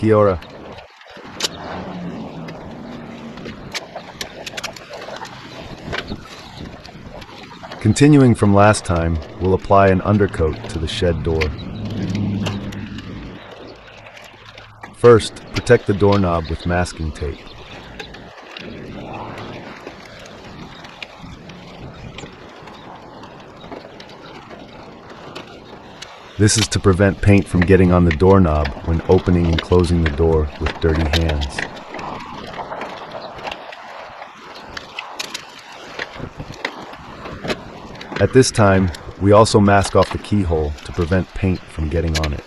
Kia ora. Continuing from last time, we'll apply an undercoat to the shed door. First, protect the doorknob with masking tape. This is to prevent paint from getting on the doorknob when opening and closing the door with dirty hands. At this time, we also mask off the keyhole to prevent paint from getting on it.